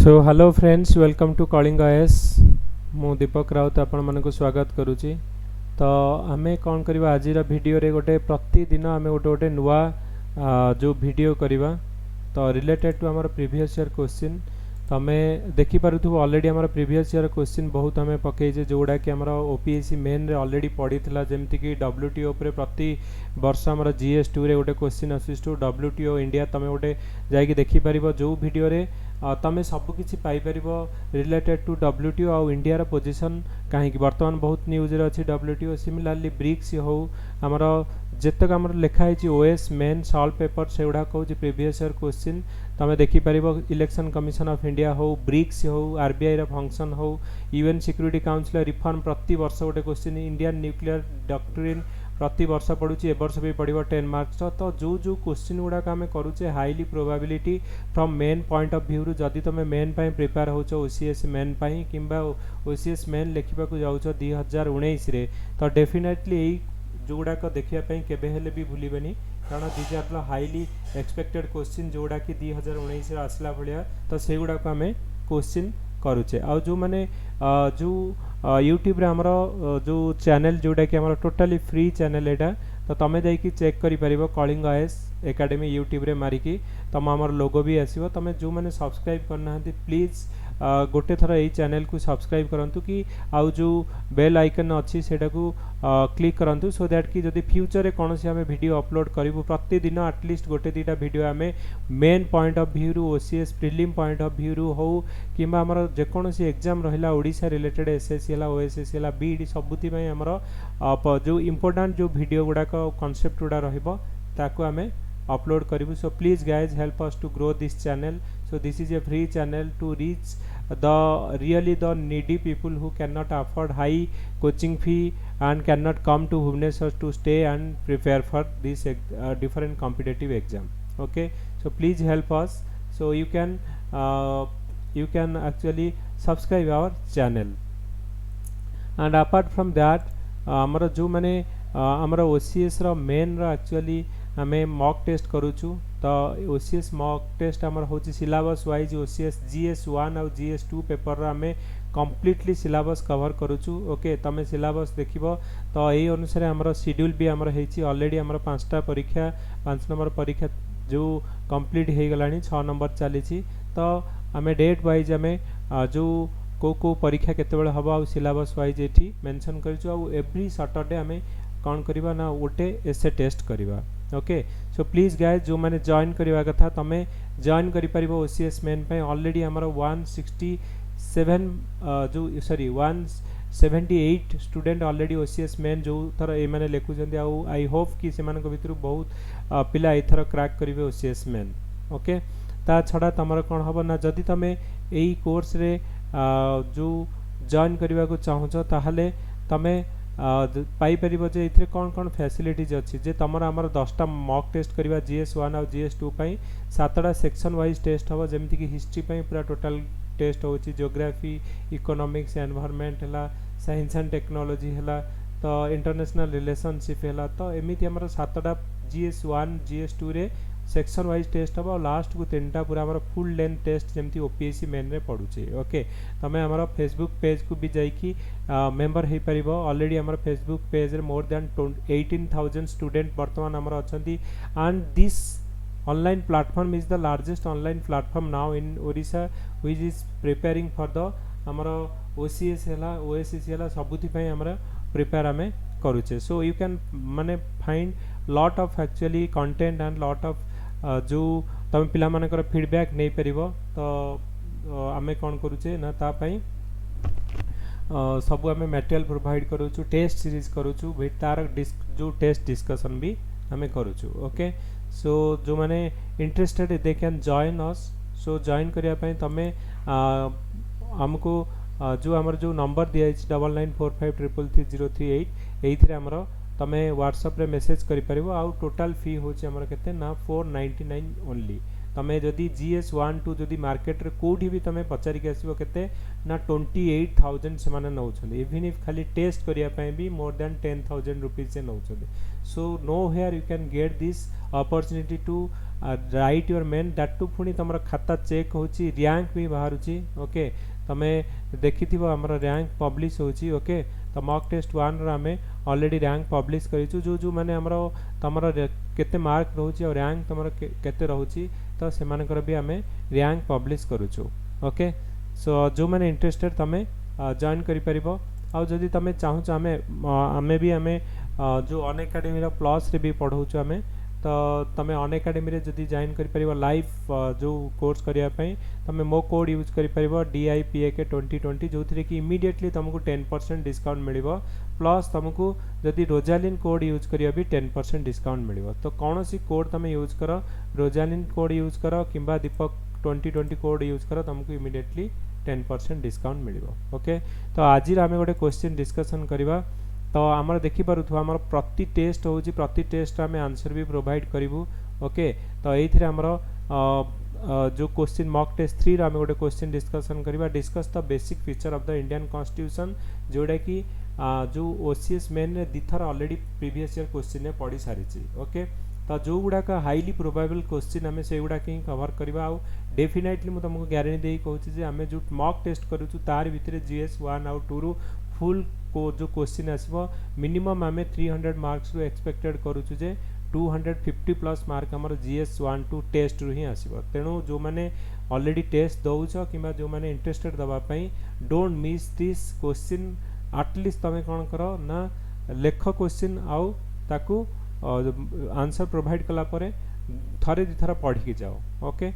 So hello friends welcome to Kalinga IAS मु दीपक राउत आपण मानक स्वागत करुच्ची। तो आमे कौन करवा आज वीडियो रे गोटे प्रतिदिन आमे गोटे गोटे नुआ जो वीडियो करवा तो रिलेटेड टू आमर प्रीवियस ईयर क्वेश्चन तो आम देखिपु ऑलरेडी आमर प्रीवियस ईयर क्वेश्चन बहुत आम पकईजे जोड़ा कि आमर ओपीएससी मेन रे ऑलरेडी पड़ी था जमती कि डब्ल्यूटीओ पर प्रति वर्ष आमर जीएस2 रे गोटे क्वेश्चन आसू डब्ल्यूटीओ इंडिया तुम गोटे जाकि देखिपर जो वीडियो रे तुम सबकि पाइपर रिलेटेड टू डब्ल्यूटीओ आउ इंडिया पोजिशन कहीं बर्तमान बहुत न्यूज रे अच्छी डब्ल्यूटीओ सिमिलारली ब्रिक्स हो आमर जितक आम लिखाई ओएस मेन सॉल्व पेपर से गुड़ा कौन प्रीवियस ईयर क्वेश्चन तुम देखिपर इलेक्शन कमिशन ऑफ इंडिया हो ब्रिक्स हो आरबीआई रा फंक्शन हो यूएन सिक्यूरिटी काउंसिल रिफॉर्म प्रति वर्ष गोटे क्वेश्चन इंडियन न्यूक्लियर डॉक्ट्रिन प्रति वर्ष पड़ुची ए वर्ष भी पड़ो 10 मार्क्स तो जो जो क्वेश्चन गुड़ाक आम करुचे highly probability from main point of view जदि तुम मेन पाई प्रिपेयर हो ओसीएस मेन पाई किंबा ओसीएस मेन लिखा जाऊ 2019 रे तो डेफिनेटली यही जो गुड़ाक देखापी केबे भी भूलबेनी कारण these are the highly expected question जोड़ा कि 2019 आसला भाया तो से गुड़ाक आम क्वेश्चन करुचे आ जो मैंने जो यूट्यूब रे हमर जो चैनल जोड़ा कि हमर टोटली फ्री चैनल एटा तो तुम जाइए चेक करि परिबो कलिंग आईएएस एकेडमी यूट्यूब रे मारिकी तुम आमर लोगो भी आसीबो तुम जो मैंने सब्सक्राइब करना प्लीज गोटे थर यही चैनल को सब्सक्राइब करंतु कि आउ जो बेल आइकन अच्छी सेटा को क्लिक करंतु सो दैट कि जदि फ्यूचर रे कोनोसी हमें वीडियो अपलोड करिवु प्रतिदिन एटलिस्ट गोटे दीटा वीडियो आमे मेन पॉइंट ऑफ व्यू रु OCS prelim point of view रु हो किंबा हमर जेकोनोसी एग्जाम रहिला ओडिसा रिलेटेड एसएससी हला ओएसएससी हला बीडी सबुति पई हमर जो इंपोर्टेंट जो वीडियो गुडा को कांसेप्ट गुडा रहिबो ताको आमे upload karibu so please guys help us to grow this channel so this is a free channel to reach the really the needy people who cannot afford high coaching fee and cannot come to Bhubaneswar to stay and prepare for this different competitive exam. Okay, so please help us so you can actually subscribe our channel and apart from that amara jo mane amara OCS रा main रा actually आम mock test करुचु तो OCS mock test आमर हूँ syllabus wise OCS जीएस1 और GS two paper आम completely syllabus cover करुचु okay तुम syllabus देख तो यही अनुसार आमर शेड्यूल भी आमर ऑलरेडी आमर 5टा परीक्षा 5 नंबर परीक्षा जो कंप्लीट हो गला 6 नंबर चली तो आम डेट वाइज आम जो को परीक्षा केतेबेले हबो आ सिलेबस वाइज एठी मेंशन करछु आ एवरी सैटरडे आम कौन करवा ना गोटे एसे टेस्ट करवा ओके सो प्लीज गाइज जो मैंने जॉइन करवा कथा तमें जॉइन कर ओसीएस मेन पे ऑलरेडी आमर 167 जो sorry 178 student already OCS main जो थर ए माने लिखुचंदी आ आई होप कि सेमान को भितर बहुत पिला एथर क्रैक करिवे ओसीएस मेन ओके ता छड़ा तमर कोन हबो ना जदि तमे एई कोर्स रे जो जॉइन करबा को चाहछो ताहले तमे पाई परिबो जे इथरे कोन कोन फैसिलिटीज अछि जे तमर हमर 10टा मॉक टेस्ट करबा जीएस1 और जीएस2 पई 7टा सेक्शन वाइज टेस्ट हबो जेमति कि हिस्ट्री पई पूरा टोटल टेस्ट होछि ज्योग्राफी इकोनॉमिक्स एनवायरनमेंट हला साइंस एंड टेक्नोलॉजी हला तो इंटरनेशनल रिलेशनशिप हला तो एमिति हमर 7टा जीएस1 जीएस2 रे सेक्शन वाइज टेस्ट हम और लास्ट को 3टा पूरा हमारा फुल लेंथ टेस्ट जमती ओपीएससी मेन रे पड़ुचे ओके तमें हमारा फेसबुक पेज को भी जाइकी मेंबर हो पारिबो ऑलरेडी हमारा फेसबुक पेज रे मोर देन 18,000 स्टूडेंट वर्तमान हमारा अछंती and this online platform is the largest online platform now in Odisha which is preparing for the हमारा ओसीएस हला ओएसएससी हला सबुति पई हमारा प्रिपेयर हमें करूचे सो यू कैन माने find lot of actually content and lot of जो तुम पिला मानकर फीडबैक नहीं परिबो तो आमे कौन करूचे ना ता पई सब आमे मटेरियल प्रोवाइड करूछु टेस्ट सीरीज करूछु तार जो टेस्ट डिस्कशन भी आमे करूछु ओके सो जो माने interested they can join us so join करिया पई तमे हमको जो हमर जो नंबर दिया 9945333038 एइथरे हमर तमे व्हाट्सएप रे मेसेज करि परिबो आ टोटल फी होची हमर केते ना 499 ओनली तमे जदी जीएस1 2 जदी मार्केट रे कोठी भी तमे पचारि के आसीबो केते ना 28000 से माने नउछन इवन इफ खाली टेस्ट करिया पय भी मोर देन 10000 रुपीस से नउछन so no here you can get this opportunity to write your main that too पुणी तुम खाता चेक होची रैंक भी बाहरुची ओके तमे देखिथिबो हमर रैंक पब्लिश होची ओके तो मॉक टेस्ट 1 रो हमें ऑलरेडी रैंक पब्लिश करिछु जो जो माने हमर तमर केते मार्क रहउची और रैंक तमर केते रहउची तो से मानकर भी हमें रैंक पब्लिश करूछु ओके सो जो माने इंटरेस्टेड तमे जॉइन करि परिबो आ जदि तमे चाहू हमें भी हमें जो अन एकेडमी रो प्लस रे भी पढ़ौछु हमें तो तमे अन एकेडमी रे जदि जॉइन करि परिबो लाइव जो कोर्स करिया पई तमे मो कोड यूज करि परिबो DIPAK 2020 जो थरे कि इमीडिएटली तुमको 10% डिस्काउंट मिलिबो प्लस तुमको जदि रोजालिन कोड यूज करियो भी 10% डिस्काउंट मिलिबो तो कौन सी कोड तमे यूज करो रोजालिन कोड यूज करो किंबा दीपक 2020 कोड यूज करो तुमको इमीडिएटली 10% डिस्काउंट मिलिबो ओके तो आज आमे गोटे क्वेश्चन डिस्कशन करिबा तो आमर देखि पारुथु आमर प्रति टेस्ट होची प्रति टेस्ट आमे आंसर भी प्रोवाइड करिवु ओके तो एथिरे आमर जो क्वेश्चन मॉक टेस्ट 3 रा आमे गोटे क्वेश्चन डिस्कशन करिबा discuss the basic feature of the Indian constitution जोडा कि जो OCS मेन रे दिथर ऑलरेडी प्रीवियस ईयर क्वेश्चन ने पढ़ी सारिची ओके तो जो गुडा का हाईली प्रोबेबल क्वेश्चन आमे से गुडा के कवर करबा आ डेफिनेटली मु तुमको गारंटी देई कहूची जे आमे जो मॉक टेस्ट करूछु तार भितरे GS 1 आउ 2 रु फुल को जो क्वेश्चन आसीबो मिनिमम आमे 300 मार्क्स रो एक्सपेक्टेड करूछु जे 250 प्लस मार्क हमर GS 1 2 टेस्ट रु ही आसीबो तेनु जो माने ऑलरेडी टेस्ट दउछो किबा जो माने इंटरेस्टेड दबा पई don't miss this question at least तमे कोन करो ना लेख क्वेश्चन आउ ताकू आंसर प्रोवाइड कला परे थरे दिथरा पढ़ी के जाओ ओके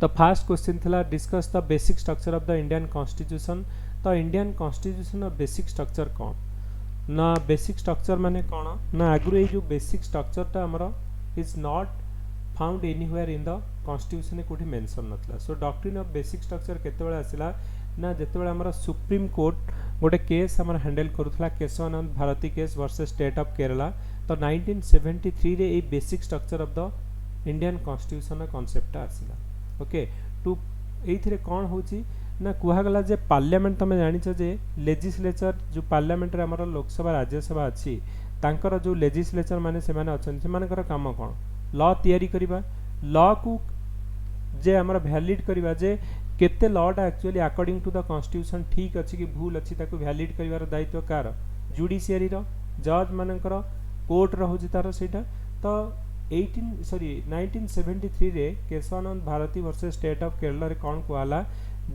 तो फर्स्ट क्वेश्चन थला discuss the basic structure of the Indian constitution तो इंडियन कॉन्स्टिट्यूशन रो बेसिक स्ट्रक्चर कोन ना बेसिक स्ट्रक्चर माने कोन ना आगु ए जो बेसिक स्ट्रक्चर ता हमरो is not found anywhere in the constitution कोठी मेंशन नथला so doctrine of basic structure केते बेला आसिला ना जेते बेला हमरो सुप्रीम कोर्ट गोटे केस हमर हैंडल करूथला Kesavananda Bharati case versus state of Kerala तो 1973 रे ए basic structure of the Indian constitution concept आसिला ओके टू एथिरे कोन होची ना कुहा गला जे पार्लियामेंट तमे जानि छ जे लेजिस्लेचर जो पार्लियामेंट रे हमर लोकसभा राज्यसभा अछि तांकर जो लेजिस्लेचर माने से माने अछन से मानकर काम कोन लॉ तयारी करिबा लॉ को जे हमर वैलिड करिबा जे केते लॉटा actually according to the constitution ठीक अछि कि भूल अछि ताको वैलिड करिवार दायित्व कार जुडिशियरी रो जज मानकर कोर्ट रहउछि तार सेटा तो 1973 रे Keshavananda Bharati versus state of Kerala रे कोन कोहाला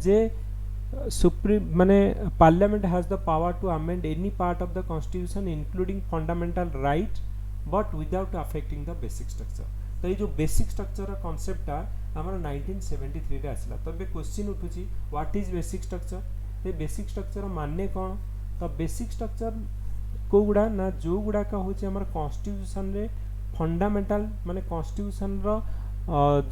जे सुप्रीम माने parliament has the power to amend any part of the constitution including fundamental right but without affecting the basic structure तो ये जो बेसिक स्ट्रक्चर रा कांसेप्ट हमर 1973 रे आसला तो बे क्वेश्चन उठुची व्हाट इज बेसिक स्ट्रक्चर ए बेसिक स्ट्रक्चर माने कोन तो बेसिक स्ट्रक्चर को गुडा ना जो गुडा का होची हमर कॉन्स्टिट्यूशन रे फंडामेंटल माने कॉन्स्टिट्यूशन रो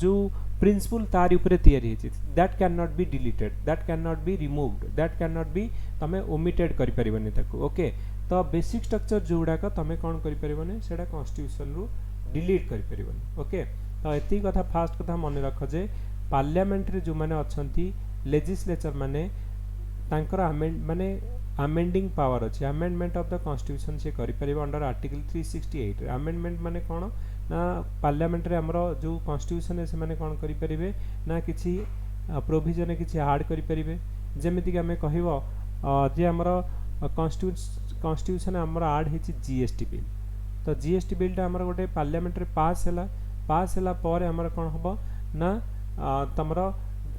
जो प्रिंसिपल तार ऊपर तयारी हेछि that can not be deleted that can not be removed that can not be तमे ओमिटेड करि परिबनी ताको ओके तो बेसिक स्ट्रक्चर जोडा का तमे कोन करि परिबनी सेडा कॉन्स्टिट्यूशन रू डिलीट करि परिबनी ओके तो एती कथा फास्ट कथा मन रख जे पार्लियामेंट रे जो माने अछंती लेजिस्लेचर माने तांकर अमेंड माने अमेंडिंग पावर अछि अमेंडमेंट ऑफ द कॉन्स्टिट्यूशन से करि परिबो अंडर आर्टिकल 368 अमेंडमेंट माने कोन ना पार्लियामेंट रे हमरो जो कॉन्स्टिट्यूशन है से माने कोन करि परिबे ना किछि प्रोविजन किछि ऐड करि परिबे जेमिति कि हमें कहिबो जे हमरो कॉन्स्टिट्यूशन हमरो ऐड हेछि जीएसटी बिल तो जीएसटी बिल ता हमरो गोटे पार्लियामेंट रे पास हैला पर हमरो कोन हबो ना तमरो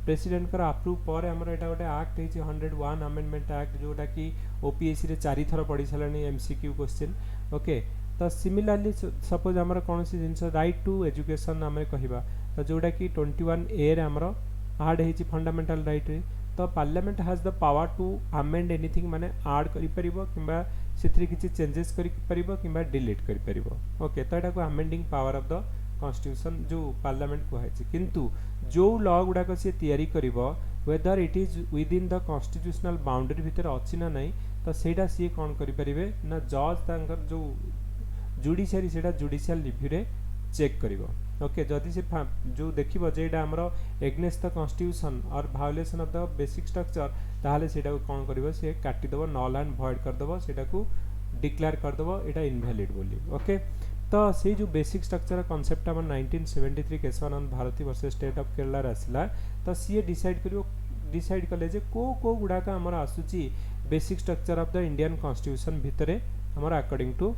प्रेसिडेंट कर अप्रूव पर हमरो एटा गोटे एक्ट हेछि 101 अमेंडमेंट एक्ट जोटा कि ओपीएससी रे 4 थर पढी छलानी एमसीक्यू क्वेश्चन ओके तो सिमिलरली सपोज हमरो कोनसी जिंस राइट टू एजुकेशन हमें कहिबा तो जोटा कि 21 ए रे हमरो ऐड हेछि फंडामेंटल राइट रे तो parliament has the power to amend anything माने ऐड करि परिबो किबा सेथि किछि चेंजेस करि परिबो किबा डिलीट करि परिबो ओके तो एटा को amending power of the constitution जो पार्लियामेंट को है किंतु जो लॉ गुडा को से तयारी करिवो whether it is within the constitutional boundary भीतर अछि ना नहीं तो सेटा सी कोन करि परिबे ना जज तांकर जो जुडिशियरी सेटा जुडिशियल रिव्यू रे चेक करिवो ओके जदि से जो देखिबो जेडा हमरो एग्नेस्ट द कॉन्स्टिट्यूशन और violation of the basic structure ताहाले सेटा को कोन करिवो से काटी देबो नल एंड वॉइड कर देबो सेटा को डिक्लेयर कर देबो एटा इनवैलिड बोली ओके तो से जो बेसिक स्ट्रक्चर कॉन्सेप्ट हम 1973 Keshavananda Bharati versus state of Kerala रे आसला तो सी डिसाइड कले जे को गुड़ाक आमर आसूची basic structure of the Indian constitution भितरे हमर अकॉर्डिंग टू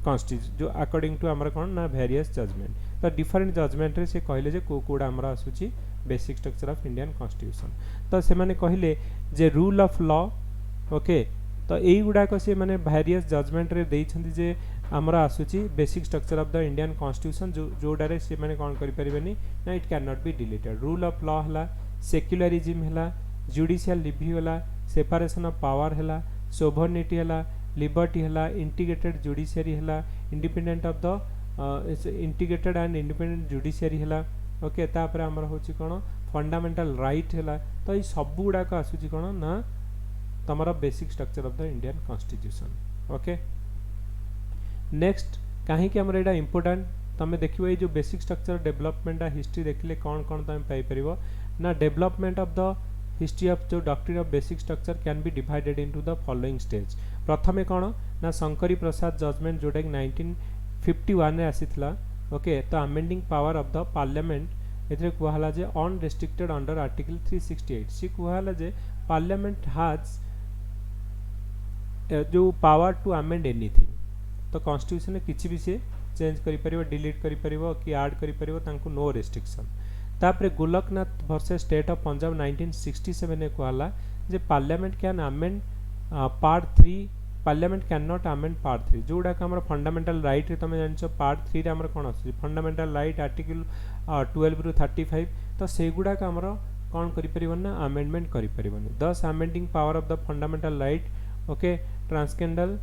कॉन्स्टिट्यूशन जो अकॉर्डिंग टू हमर कोन ना वेरियस जजमेंट तो डिफरेंट जजमेंट रे से कहले जे को गुड़ा हमर आसूची basic structure of Indian constitution तो से माने कहले जे रूल ऑफ लॉ ओके तो यही गुड़ाक से माने वेरियस जजमेंट रे देइछंती जे हमर आसूची basic structure of the Indian constitution जोडारे से माने कोन करि परिबेनी ना it can not be deleted rule of law हला सेक्युलरिज्म हला जुडिशियल रिव्यू हला सेपरेशन ऑफ पावर हला सोवरेनिटी हला लिबर्टी हला इंटीग्रेटेड जुडिशियरी हला independent of the integrated and independent judiciary हला ओके तापर हमर होची कोन फंडामेंटल राइट हला तो ई सब गुडाक आसूची कोन ना तमरा basic structure of the Indian constitution okay next कहीं कि हमर एडा इंपोर्टेंट तमे देखियो ए जो बेसिक स्ट्रक्चर डेवलपमेंट हिस्ट्री देखले कौन कौन तमे पाई परिबो ना development of the history of जो doctrine of basic structure can be divided into the following stage प्रथमे कौन ना शंकरी प्रसाद जजमेंट जोटा 1951 रे आसीथला ओके तो amending power of the parliament एथरे कहला जे अनरेस्ट्रिक्टेड अंडर आर्टिकल 368 सी कहला जे पार्लियामेंट हैज जो पावर टू अमेंड एनीथिंग तो कॉन्स्टिट्यूशन किसी भी से चेंज करि परिबो डिलीट करि परिबो कि ऐड करि परिबो तांको नो रेस्ट्रिक्शन तापरे Golaknath versus state of Punjab 1967 ने कहला जे parliament can amend part 3 parliament can not amend part 3 जोडा का हमर फंडामेंटल राइट रे तमे जानछो पार्ट 3 रे हमर कोन आसी फंडामेंटल राइट आर्टिकल 12 रु 35 तो सेगुडा का हमर कोन करि परिबो ना अमेंडमेंट करि परिबोनी दस amending power of the fundamental right okay ट्रांसकेंडल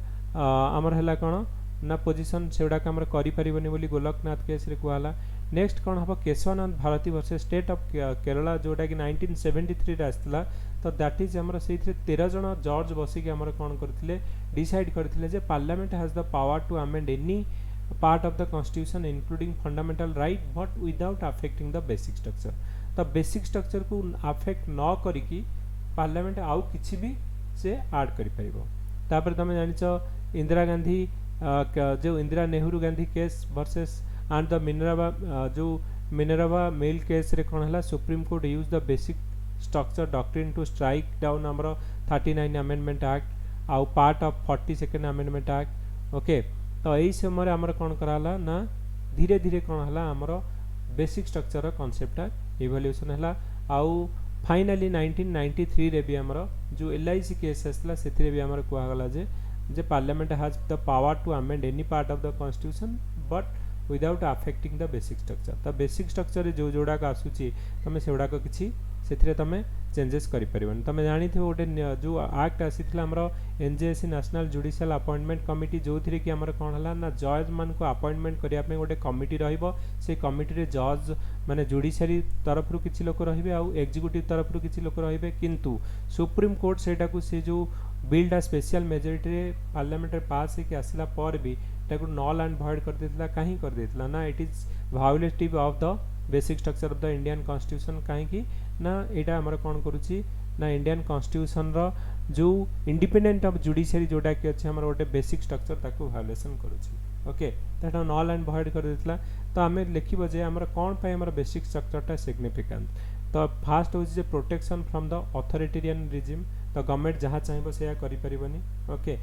हमर हला कोन ना पोजीशन सेउडा का हमर करि परिबोनी बोली गोलकनाथ केस रे कहला नेक्स्ट कौन हम Keshavananda Bharati versus state of Kerala जोटा कि 1973 रे आसला तो दैट इज हमर से 13 जन जज बसी के हमर कोन करथिले डिसाइड करथिले जे parliament has the power to amend any part of the constitution including fundamental right but without affecting the basic structure तो बेसिक स्ट्रक्चर को अफेक्ट न करिकी पार्लियामेंट आउ किछि भी से ऐड करि परिबो तापर तमे जानिछो इंदिरा गांधी जो Indira Nehru Gandhi case versus and the Minerva mill case रे कोन हला supreme court use the basic structure doctrine to strike down हमर 39 अमेंडमेंट एक्ट आउ part of 42nd amendment act okay तो एई समय रे हमर कोन कराला ना धीरे धीरे कोन हला हमर बेसिक स्ट्रक्चर कांसेप्ट इवोल्यूशन हला आउ फाइनली 1993 रे भी हमर जो एलआईसी केस असला सेथिरे भी हमर कोआ गला जे parliament has the power to amend any part of the constitution but without affecting the basic structure तो बेसिक स्ट्रक्चर जो जोड़ाक आसूची तमे सेउडाक किछि सेथिरे तमे चेंजेस करि परिबन तमे जानि थे ओटे जो एक्ट आसीथला हमरो NJSC national judicial appointment committee जो थिरे कि हमर कोन हला ना जज मान को अपॉइंटमेंट करिया पे ओटे कमिटी रहिबो से कमिटी रे जज माने जुडिशियरी तरफ रु किछि लोक रहिबे आ एग्जीक्यूटिव तरफ रु किछि लोक रहिबे किंतु सुप्रीम कोर्ट सेटा को से जो बिल्ड आ स्पेशल मेजॉरिटी रे पार्लियामेंट रे पास हे कि आसिला पर भी ताको नॉल एंड वॉइड कर देतला काहे कर देतला ना it is violative of the basic structure of the Indian constitution काहे कि ना एटा हमर कोन करूची ना इंडियन कॉन्स्टिट्यूशन रो जो इंडिपेंडेंट ऑफ जुडिशियरी जोटा कि अछि हमर ओटे बेसिक स्ट्रक्चर ताको वायोलेशन करूची okay Tata knoll and void कर देतला तो हमें लिखिबो जे हमर कोन पे हमर बेसिक स्ट्रक्चर ता सिग्निफिकेंट तो फास्ट होची जे protection from the authoritarian regime तो गवर्नमेंट जहाँ चाहिए से करि परिबनी ओके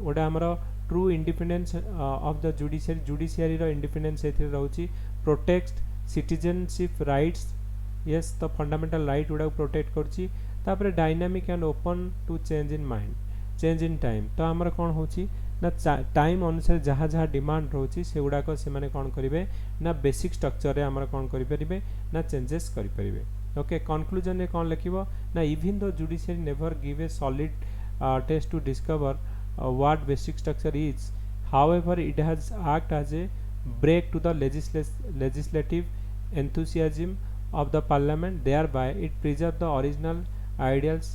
ओडा हमरो true independence of the judiciary रो इंडिपेंडेंस एथि रहउची प्रोटेक्ट सिटीजनशिप राइट्स यस तो फंडामेंटल राइट उडा प्रोटेक्ट करची तापर dynamic and open to change in mind change in time तो हमर कोन होची ना टाइम अनुसार जहाँ जहाँ डिमांड रहउची से उडा को से माने कोन करिवे ना बेसिक स्ट्रक्चर रे हमर कोन करि परिबे ना चेंजेस करि परिबे ओके कंक्लूजन रे कोन लिखिबो ना even the judiciary never give a solid test to discover what basic structure is however it has act as a brake to the legislative enthusiasm of the parliament thereby it preserve the original ideals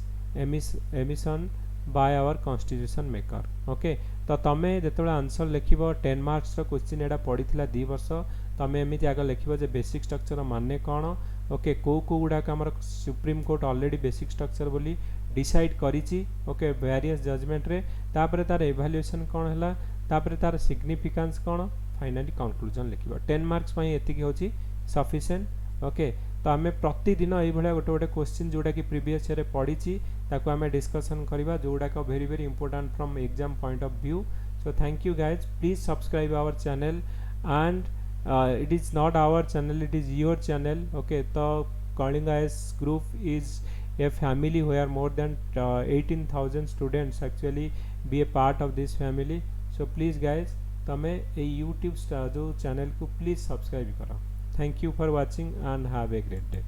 emission by our constitution maker okay तो तमे जेतबे answer लिखिबो 10 marks रो question एडा पडिथिला 2 वर्ष तमे एमिति आगे लिखिबो जे basic structure माने कोन okay को गुडा हमर supreme court already basic structure बोली डिसाइड करिछि ओके वेरियस जजमेंट रे तापर तार इवैल्यूएशन कोन हला तापर तार सिग्निफिकेंस कोन फाइनाली कंक्लूजन लिखिबा 10 मार्क्स पई एतिकी होची सफिशिएंट ओके तो आम प्रतिदिन ये गोटे गोटे क्वेश्चन जोड़ा कि प्रीवियस ईयर पढ़ी ताको आम डिस्कसन करवा जोड़ाक very very important from exam point of view so thank you guys please subscribe our channel and it is not our channel it is your channel okay the Kalinga IAS group is a family where more than 18,000 students actually be a part of this family so please guys तमें ए YouTube जो channel को please subscribe करो thank you for watching and have a great day